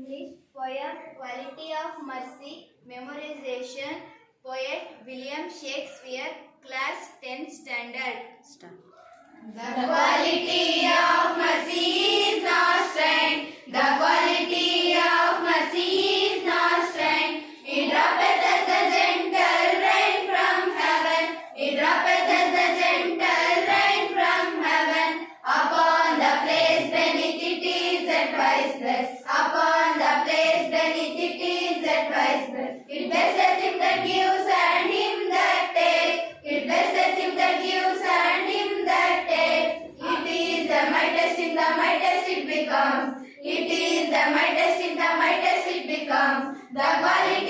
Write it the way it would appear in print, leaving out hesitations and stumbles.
English poem Quality of Mercy, Memorization, poet William Shakespeare, class 10th standard. Start. The quality of mercy is not strength. The quality of mercy is not strength. It droppeth as the gentle rain from heaven. It droppeth as the gentle rain from heaven. Upon the place beneath it is advised blessed. Upon the place beneath it is advised blessed. It blesseth him that gives and him that takes. It blesseth him that gives and him that takes. It is the mightest in the mightest it becomes. It is the mightest in the mightest it becomes. The quality